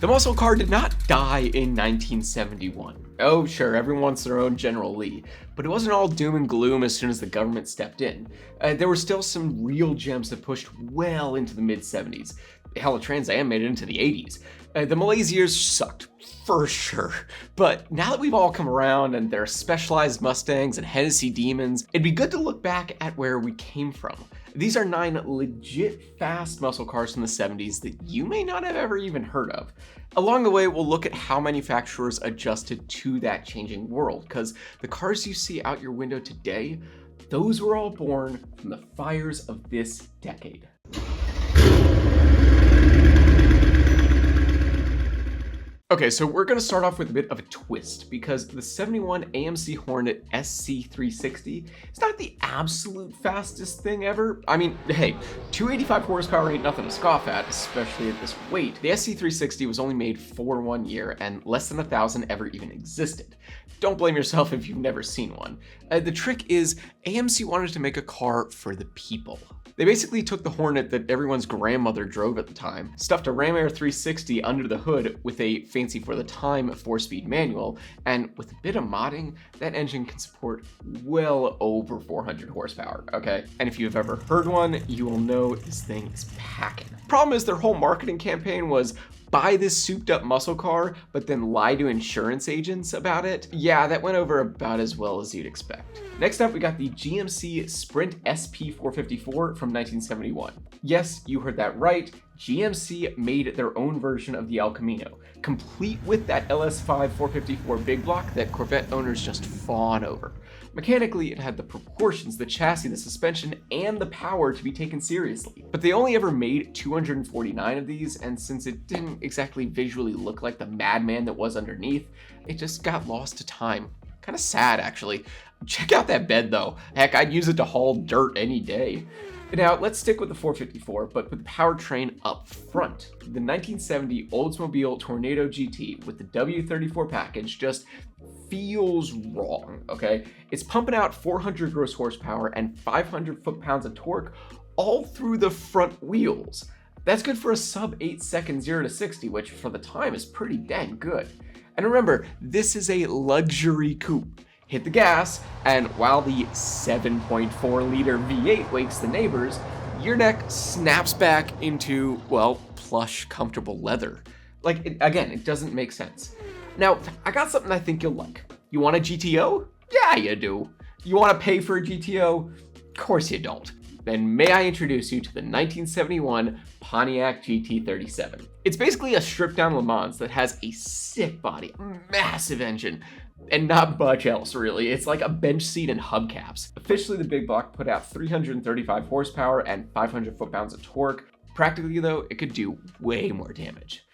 The muscle car did not die in 1971. Oh sure, everyone wants their own General Lee, but it wasn't all doom and gloom as soon as the government stepped in. There were still some real gems that pushed well into the mid-70s. Hell, Trans Am made it into the 80s. The Malaise years sucked, for sure. But now that we've all come around and there are specialized Mustangs and Hennessy Demons, it'd be good to look back at where we came from. These are 9 legit fast muscle cars from the 70s that you may not have ever even heard of. Along the way, we'll look at how manufacturers adjusted to that changing world, because the cars you see out your window today, those were all born from the fires of this decade. Okay, so we're gonna start off with a bit of a twist because the 71 AMC Hornet SC 360 is not the absolute fastest thing ever. I mean, hey, 285 horsepower ain't nothing to scoff at, especially at this weight. The SC 360 was only made for 1 year and less than 1,000 ever even existed. Don't blame yourself if you've never seen one. The trick is AMC wanted to make a car for the people. They basically took the Hornet that everyone's grandmother drove at the time, stuffed a Ram Air 360 under the hood with a fancy for the time 4-speed manual, and with a bit of modding, that engine can support well over 400 horsepower, okay? And if you've ever heard one, you will know this thing is packing. Problem is their whole marketing campaign was buy this souped up muscle car, but then lie to insurance agents about it. Yeah, that went over about as well as you'd expect. Next up, we got the GMC Sprint SP 454 from 1971. Yes, you heard that right. GMC made their own version of the El Camino, complete with that LS5 454 big block that Corvette owners just fawn over. Mechanically, it had the proportions, the chassis, the suspension, and the power to be taken seriously. But they only ever made 249 of these, and since it didn't exactly visually look like the madman that was underneath, it just got lost to time. Kind of sad, actually. Check out that bed, though. Heck, I'd use it to haul dirt any day. Now, let's stick with the 454, but with the powertrain up front. The 1970 Oldsmobile Toronado GT with the W34 package just feels wrong, okay? It's pumping out 400 gross horsepower and 500 foot-pounds of torque all through the front wheels. That's good for a sub 8 second 0 to 60, which for the time is pretty dang good. And remember, this is a luxury coupe. Hit the gas, and while the 7.4 liter V8 wakes the neighbors, your neck snaps back into, well, plush, comfortable leather. Like, again, it doesn't make sense. Now, I got something I think you'll like. You want a GTO? Yeah, you do. You want to pay for a GTO? Of course you don't. Then may I introduce you to the 1971 Pontiac GT-37. It's basically a stripped-down Le Mans that has a sick body, massive engine, and not much else really. It's like a bench seat and hubcaps. Officially, the big block put out 335 horsepower and 500 foot-pounds of torque. Practically though, it could do way more damage.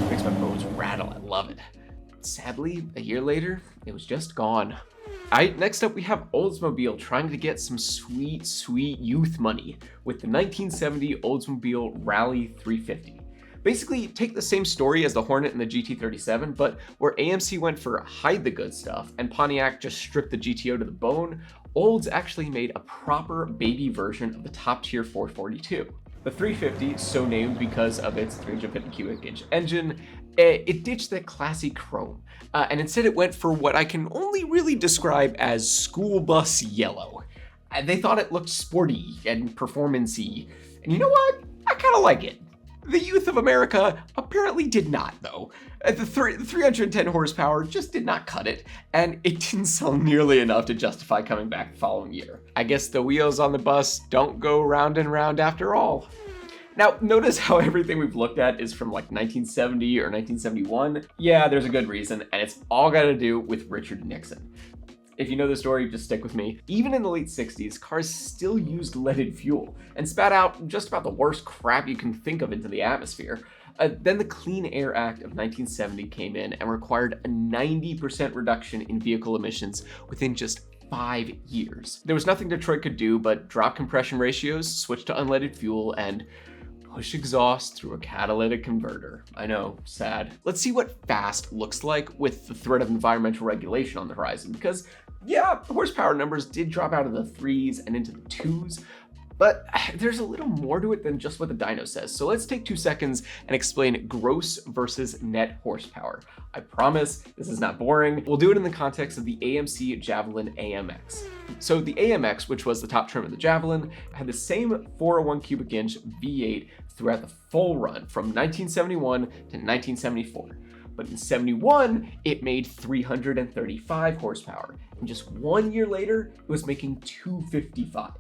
Makes my bones rattle, I love it. Sadly, a year later, it was just gone. Alright, next up we have Oldsmobile trying to get some sweet, sweet youth money with the 1970 Oldsmobile Rallye 350. Basically, take the same story as the Hornet and the GT-37, but where AMC went for hide the good stuff and Pontiac just stripped the GTO to the bone, Olds actually made a proper baby version of the top-tier 442. The 350, so named because of its 350 cubic inch engine, it ditched that classy chrome, and instead it went for what I can only really describe as school bus yellow. They thought it looked sporty and performance-y, and you know what? I kind of like it. The youth of America apparently did not, though. The 310 horsepower just did not cut it, and it didn't sell nearly enough to justify coming back the following year. I guess the wheels on the bus don't go round and round after all. Now, notice how everything we've looked at is from like 1970 or 1971. Yeah, there's a good reason, and it's all got to do with Richard Nixon. If you know the story, just stick with me. Even in the late 60s, cars still used leaded fuel and spat out just about the worst crap you can think of into the atmosphere. Then the Clean Air Act of 1970 came in and required a 90% reduction in vehicle emissions within just 5 years. There was nothing Detroit could do but drop compression ratios, switch to unleaded fuel, and push exhaust through a catalytic converter. I know, sad. Let's see what fast looks like with the threat of environmental regulation on the horizon, because yeah, the horsepower numbers did drop out of the 3s and into the 2s, But there's a little more to it than just what the dyno says. So let's take 2 seconds and explain gross versus net horsepower. I promise this is not boring. We'll do it in the context of the AMC Javelin AMX. So the AMX, which was the top trim of the Javelin, had the same 401 cubic inch V8 throughout the full run from 1971 to 1974. But in 71, it made 335 horsepower. And just 1 year later, it was making 255.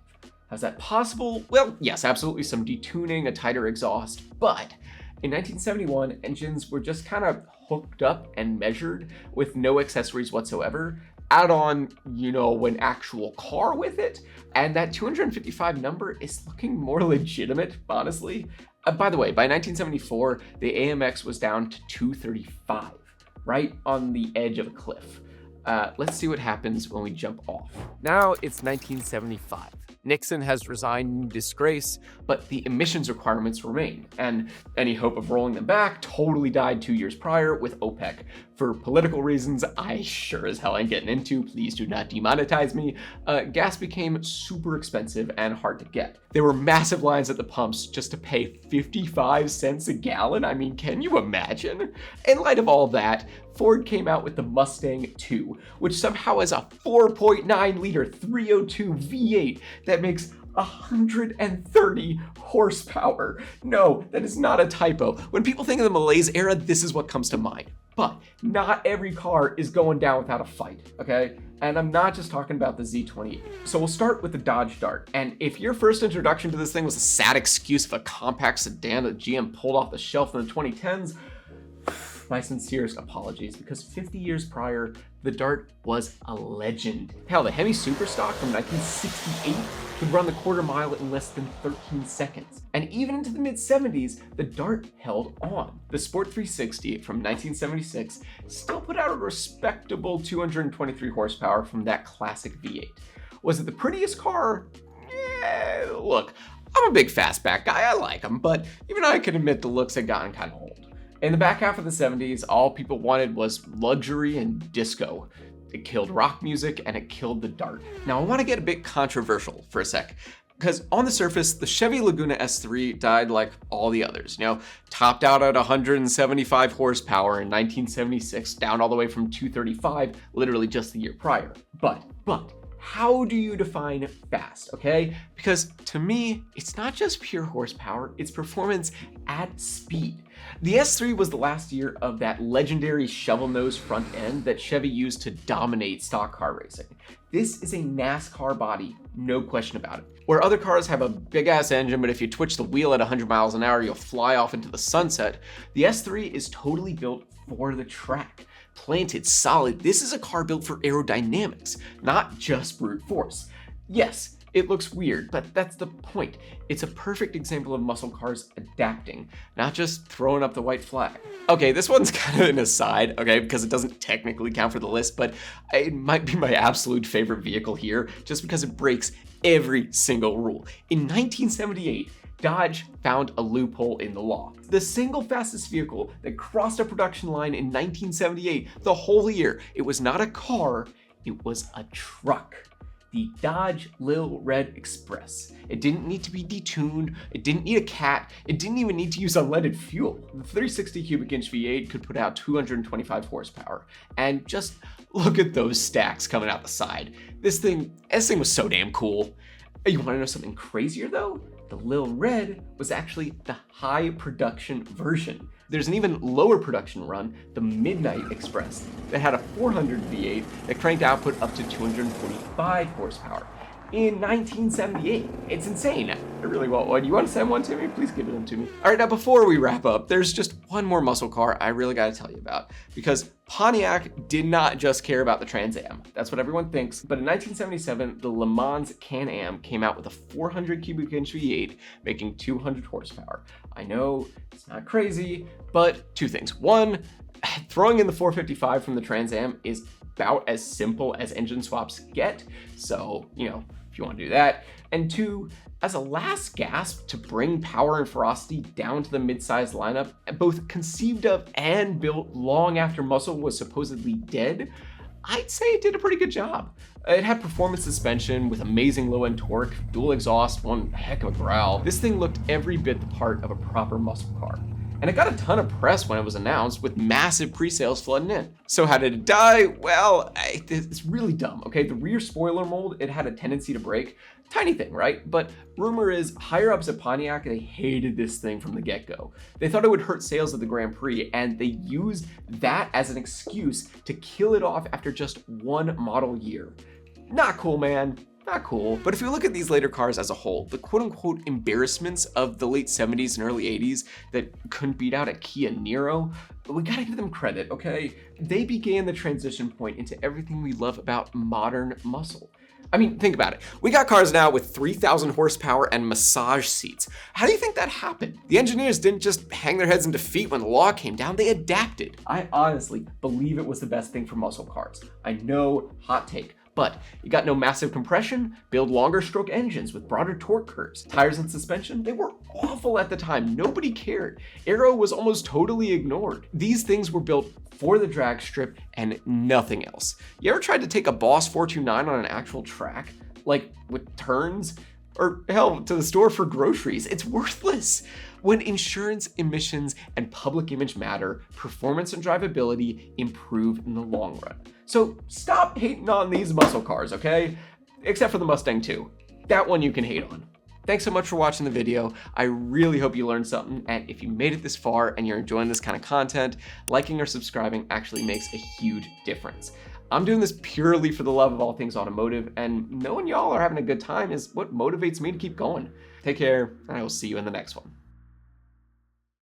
How's that possible? Well, yes, absolutely some detuning, a tighter exhaust, but in 1971, engines were just kind of hooked up and measured with no accessories whatsoever. Add on, an actual car with it, and that 255 number is looking more legitimate, honestly. By the way, by 1974, the AMX was down to 235, right on the edge of a cliff. Let's see what happens when we jump off. Now it's 1975. Nixon has resigned in disgrace, but the emissions requirements remain, and any hope of rolling them back totally died 2 years prior with OPEC. For political reasons I sure as hell ain't getting into, please do not demonetize me, gas became super expensive and hard to get. There were massive lines at the pumps just to pay 55 cents a gallon. I mean, can you imagine? In light of all that, Ford came out with the Mustang II, which somehow has a 4.9 liter 302 V8 that makes 130 horsepower. No, that is not a typo. When people think of the Malaise era, this is what comes to mind. But not every car is going down without a fight, okay? And I'm not just talking about the Z28. So we'll start with the Dodge Dart. And if your first introduction to this thing was a sad excuse of a compact sedan that GM pulled off the shelf in the 2010s, my sincerest apologies, because 50 years prior, the Dart was a legend. Hell, the Hemi Superstock from 1968 could run the quarter mile in less than 13 seconds. And even into the mid-70s, the Dart held on. The Sport 360 from 1976 still put out a respectable 223 horsepower from that classic V8. Was it the prettiest car? Look, I'm a big fastback guy, I like them, but even I can admit the looks had gotten kind of old. In the back half of the 70s, all people wanted was luxury and disco. It killed rock music and it killed the Dart. Now I want to get a bit controversial for a sec, because on the surface, the Chevy Laguna S-3 died like all the others. Topped out at 175 horsepower in 1976, down all the way from 235, literally just the year prior. But, how do you define fast, okay? Because to me, it's not just pure horsepower, it's performance at speed. The S3 was the last year of that legendary shovel-nose front end that Chevy used to dominate stock car racing. This is a NASCAR body, no question about it. Where other cars have a big-ass engine, but if you twitch the wheel at 100 miles an hour, you'll fly off into the sunset, the S3 is totally built for the track. Planted solid, this is a car built for aerodynamics, not just brute force. Yes, it looks weird, but that's the point. It's a perfect example of muscle cars adapting, not just throwing up the white flag. Okay, this one's kind of an aside, okay, because it doesn't technically count for the list, but it might be my absolute favorite vehicle here, just because it breaks every single rule. In 1978, Dodge found a loophole in the law. The single fastest vehicle that crossed a production line in 1978, the whole year, it was not a car, it was a truck. The Dodge Lil Red Express. It didn't need to be detuned, it didn't need a cat, it didn't even need to use unleaded fuel. The 360 cubic inch V8 could put out 225 horsepower. And just look at those stacks coming out the side. This thing was so damn cool. You wanna know something crazier though? The Lil Red was actually the high production version. There's an even lower production run, the Midnight Express, that had a 400 V8 that cranked output up to 245 horsepower in 1978. It's insane. I really want one. You want to send one to me? Please give it to me. All right, now before we wrap up, there's just one more muscle car I really got to tell you about, because Pontiac did not just care about the Trans Am. That's what everyone thinks. But in 1977, the LeMans Can Am came out with a 400 cubic inch V8, making 200 horsepower. I know it's not crazy, but two things. One, throwing in the 455 from the Trans Am is about as simple as engine swaps get. So, if you want to do that. And two, as a last gasp to bring power and ferocity down to the mid-sized lineup, both conceived of and built long after muscle was supposedly dead, I'd say it did a pretty good job. It had performance suspension with amazing low-end torque, dual exhaust, one heck of a growl. This thing looked every bit the part of a proper muscle car. And it got a ton of press when it was announced, with massive pre-sales flooding in. So how did it die? Well, it's really dumb, okay? The rear spoiler mold, it had a tendency to break. Tiny thing, right? But rumor is higher ups at Pontiac, they hated this thing from the get-go. They thought it would hurt sales at the Grand Prix, and they used that as an excuse to kill it off after just one model year. Not cool, man. Not cool. But if you look at these later cars as a whole, the quote-unquote embarrassments of the late 70s and early 80s that couldn't beat out a Kia Niro, we gotta give them credit, okay? They began the transition point into everything we love about modern muscle. I mean, think about it. We got cars now with 3,000 horsepower and massage seats. How do you think that happened? The engineers didn't just hang their heads in defeat when the law came down, they adapted. I honestly believe it was the best thing for muscle cars. I know, hot take. But you got no massive compression, build longer stroke engines with broader torque curves. Tires and suspension, they were awful at the time. Nobody cared. Aero was almost totally ignored. These things were built for the drag strip and nothing else. You ever tried to take a Boss 429 on an actual track? Like with turns? Or hell, to the store for groceries? It's worthless. When insurance, emissions, and public image matter, performance and drivability improve in the long run. So stop hating on these muscle cars, okay? Except for the Mustang 2. That one you can hate on. Thanks so much for watching the video. I really hope you learned something, and if you made it this far and you're enjoying this kind of content, liking or subscribing actually makes a huge difference. I'm doing this purely for the love of all things automotive, and knowing y'all are having a good time is what motivates me to keep going. Take care, and I will see you in the next one.